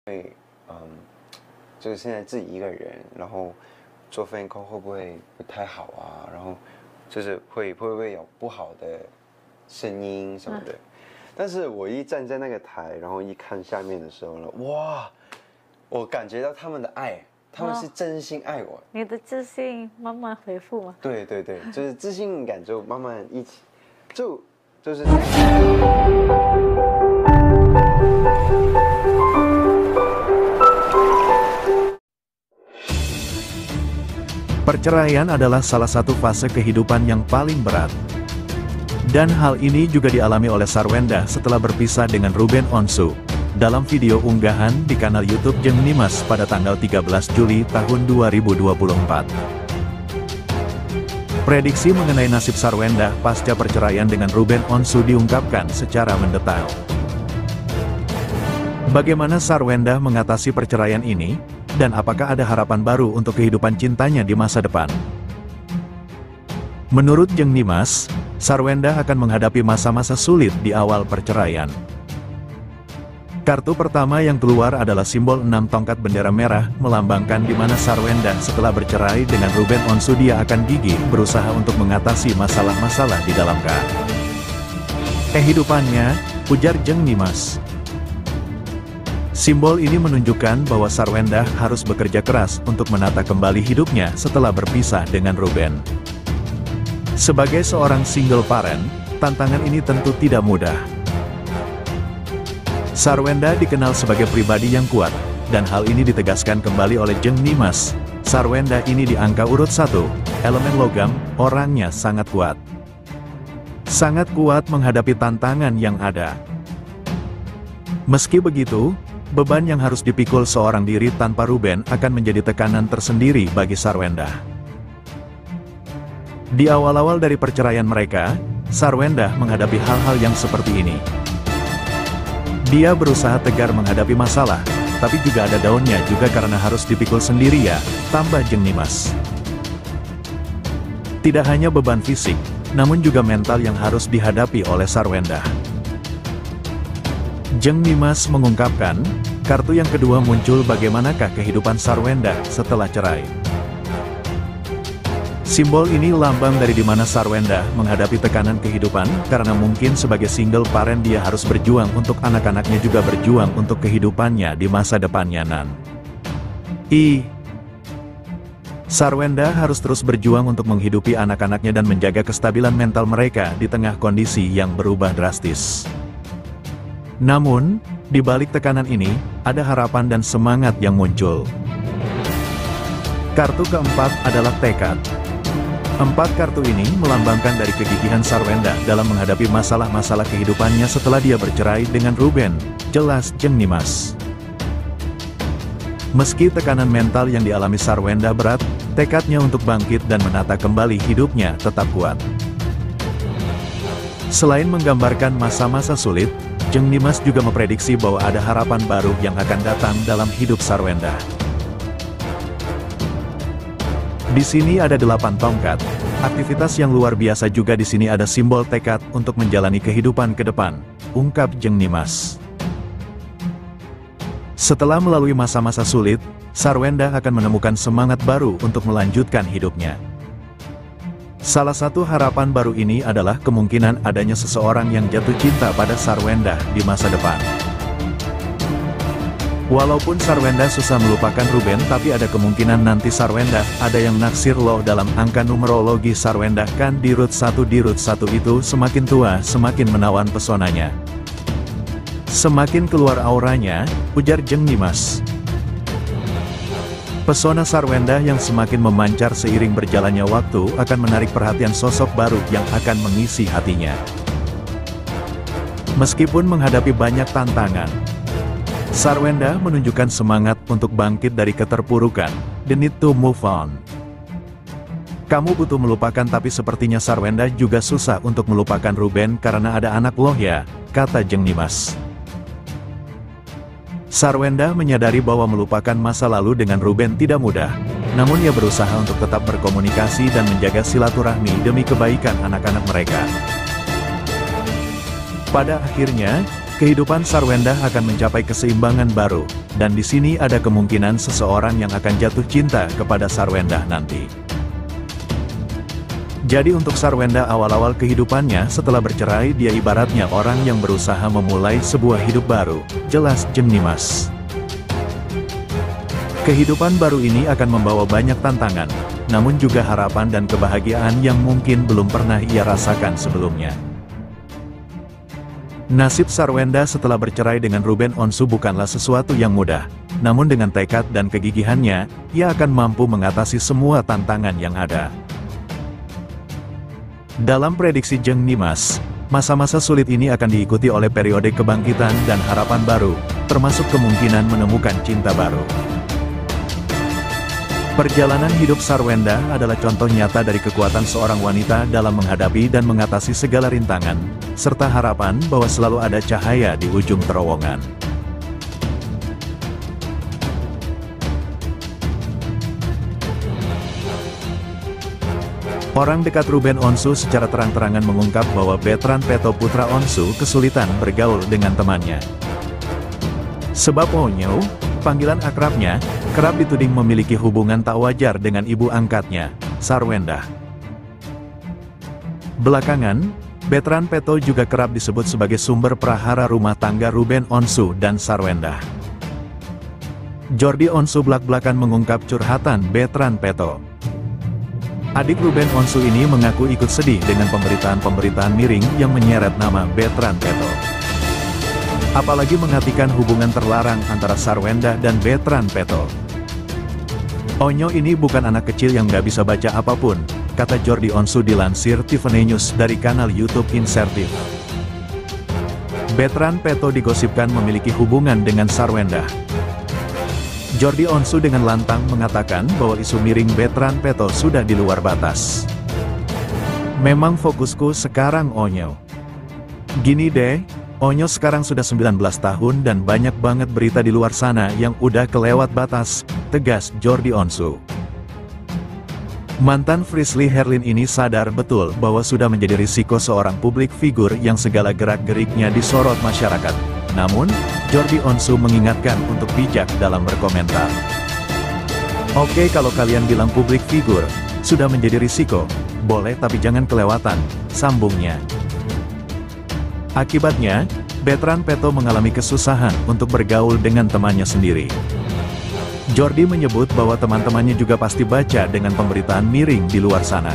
会，嗯，就是现在自己一个人，然后做分工会不会不太好啊？然后就是会不会有不好的声音什么的？但是我一站在那个台，然后一看下面的时候呢，哇，我感觉到他们的爱，他们是真心爱我。你的自信慢慢恢复吗？对对对，就是自信感就慢慢一起，就是。Perceraian adalah salah satu fase kehidupan yang paling berat. Dan hal ini juga dialami oleh Sarwenda setelah berpisah dengan Ruben Onsu. Dalam video unggahan di kanal YouTube Jeung Nimas pada tanggal 13 Juli tahun 2024. Prediksi mengenai nasib Sarwenda pasca perceraian dengan Ruben Onsu diungkapkan secara mendetail. Bagaimana Sarwenda mengatasi perceraian ini? Dan apakah ada harapan baru untuk kehidupan cintanya di masa depan? Menurut Jeung Nimas, Sarwenda akan menghadapi masa-masa sulit di awal perceraian. Kartu pertama yang keluar adalah simbol 6 tongkat bendera merah, melambangkan di mana Sarwenda setelah bercerai dengan Ruben Onsu dia akan gigih berusaha untuk mengatasi masalah-masalah di dalam kehidupannya, ujar Jeung Nimas. Simbol ini menunjukkan bahwa Sarwenda harus bekerja keras untuk menata kembali hidupnya setelah berpisah dengan Ruben. Sebagai seorang single parent, tantangan ini tentu tidak mudah. Sarwenda dikenal sebagai pribadi yang kuat, dan hal ini ditegaskan kembali oleh Jeung Nimas. Sarwenda ini di angka urut 1, elemen logam, orangnya sangat kuat. Sangat kuat menghadapi tantangan yang ada. Meski begitu, beban yang harus dipikul seorang diri tanpa Ruben akan menjadi tekanan tersendiri bagi Sarwenda. Di awal-awal dari perceraian mereka, Sarwenda menghadapi hal-hal yang seperti ini. Dia berusaha tegar menghadapi masalah, tapi juga ada daunnya juga karena harus dipikul sendiri ya, tambah Jeung Nimas. Tidak hanya beban fisik, namun juga mental yang harus dihadapi oleh Sarwenda. Jeung Nimas mengungkapkan, kartu yang kedua muncul bagaimanakah kehidupan Sarwenda setelah cerai. Simbol ini lambang dari dimana Sarwenda menghadapi tekanan kehidupan, karena mungkin sebagai single parent dia harus berjuang untuk anak-anaknya juga berjuang untuk kehidupannya di masa depannya Sarwenda harus terus berjuang untuk menghidupi anak-anaknya dan menjaga kestabilan mental mereka di tengah kondisi yang berubah drastis. Namun, di balik tekanan ini, ada harapan dan semangat yang muncul. Kartu keempat adalah tekad. 4 kartu ini melambangkan dari kegigihan Sarwenda dalam menghadapi masalah-masalah kehidupannya setelah dia bercerai dengan Ruben, jelas Jeung Nimas. Meski tekanan mental yang dialami Sarwenda berat, tekadnya untuk bangkit dan menata kembali hidupnya tetap kuat. Selain menggambarkan masa-masa sulit, Jeung Nimas juga memprediksi bahwa ada harapan baru yang akan datang dalam hidup Sarwenda. Di sini ada 8 tongkat, aktivitas yang luar biasa juga di sini ada simbol tekad untuk menjalani kehidupan ke depan, ungkap Jeung Nimas. Setelah melalui masa-masa sulit, Sarwenda akan menemukan semangat baru untuk melanjutkan hidupnya. Salah satu harapan baru ini adalah kemungkinan adanya seseorang yang jatuh cinta pada Sarwenda di masa depan. Walaupun Sarwenda susah melupakan Ruben, tapi ada kemungkinan nanti Sarwenda ada yang naksir loh. Dalam angka numerologi Sarwenda kan di root 1 itu semakin tua semakin menawan pesonanya. Semakin keluar auranya, ujar Jeung Nimas. Pesona Sarwenda yang semakin memancar seiring berjalannya waktu akan menarik perhatian sosok baru yang akan mengisi hatinya. Meskipun menghadapi banyak tantangan, Sarwenda menunjukkan semangat untuk bangkit dari keterpurukan, the need to move on. Kamu butuh melupakan, tapi sepertinya Sarwenda juga susah untuk melupakan Ruben karena ada anak loh ya, kata Jeung Nimas. Sarwenda menyadari bahwa melupakan masa lalu dengan Ruben tidak mudah, namun ia berusaha untuk tetap berkomunikasi dan menjaga silaturahmi demi kebaikan anak-anak mereka. Pada akhirnya, kehidupan Sarwendah akan mencapai keseimbangan baru, dan di sini ada kemungkinan seseorang yang akan jatuh cinta kepada Sarwendah nanti. Jadi untuk Sarwendah awal-awal kehidupannya setelah bercerai dia ibaratnya orang yang berusaha memulai sebuah hidup baru, jelas Jeng Nimas. Kehidupan baru ini akan membawa banyak tantangan, namun juga harapan dan kebahagiaan yang mungkin belum pernah ia rasakan sebelumnya. Nasib Sarwendah setelah bercerai dengan Ruben Onsu bukanlah sesuatu yang mudah, namun dengan tekad dan kegigihannya, ia akan mampu mengatasi semua tantangan yang ada. Dalam prediksi Jeng Nimas, masa-masa sulit ini akan diikuti oleh periode kebangkitan dan harapan baru, termasuk kemungkinan menemukan cinta baru. Perjalanan hidup Sarwendah adalah contoh nyata dari kekuatan seorang wanita dalam menghadapi dan mengatasi segala rintangan, serta harapan bahwa selalu ada cahaya di ujung terowongan. Orang dekat Ruben Onsu secara terang-terangan mengungkap bahwa Betran Peto putra Onsu kesulitan bergaul dengan temannya. Sebab Onyo, panggilan akrabnya, kerap dituding memiliki hubungan tak wajar dengan ibu angkatnya, Sarwendah. Belakangan, Betran Peto juga kerap disebut sebagai sumber prahara rumah tangga Ruben Onsu dan Sarwendah. Jordi Onsu belak-belakan mengungkap curhatan Betran Peto. Adik Ruben Onsu ini mengaku ikut sedih dengan pemberitaan-pemberitaan miring yang menyeret nama Betran Peto. Apalagi menghatikan hubungan terlarang antara Sarwendah dan Betran Peto. Onyo ini bukan anak kecil yang gak bisa baca apapun, kata Jordi Onsu dilansir Tiffany News dari kanal YouTube Insertif. Betran Peto digosipkan memiliki hubungan dengan Sarwendah. Jordi Onsu dengan lantang mengatakan bahwa isu miring Betran Peto sudah di luar batas. Memang fokusku sekarang Onyo. Gini deh, Onyo sekarang sudah 19 tahun dan banyak banget berita di luar sana yang udah kelewat batas, tegas Jordi Onsu. Mantan Frisly Herlin ini sadar betul bahwa sudah menjadi risiko seorang publik figur yang segala gerak-geriknya disorot masyarakat. Namun, Jordi Onsu mengingatkan untuk bijak dalam berkomentar. Oke, kalau kalian bilang publik figur sudah menjadi risiko, boleh tapi jangan kelewatan, sambungnya. Akibatnya, Betran Peto mengalami kesusahan untuk bergaul dengan temannya sendiri. Jordi menyebut bahwa teman-temannya juga pasti baca dengan pemberitaan miring di luar sana.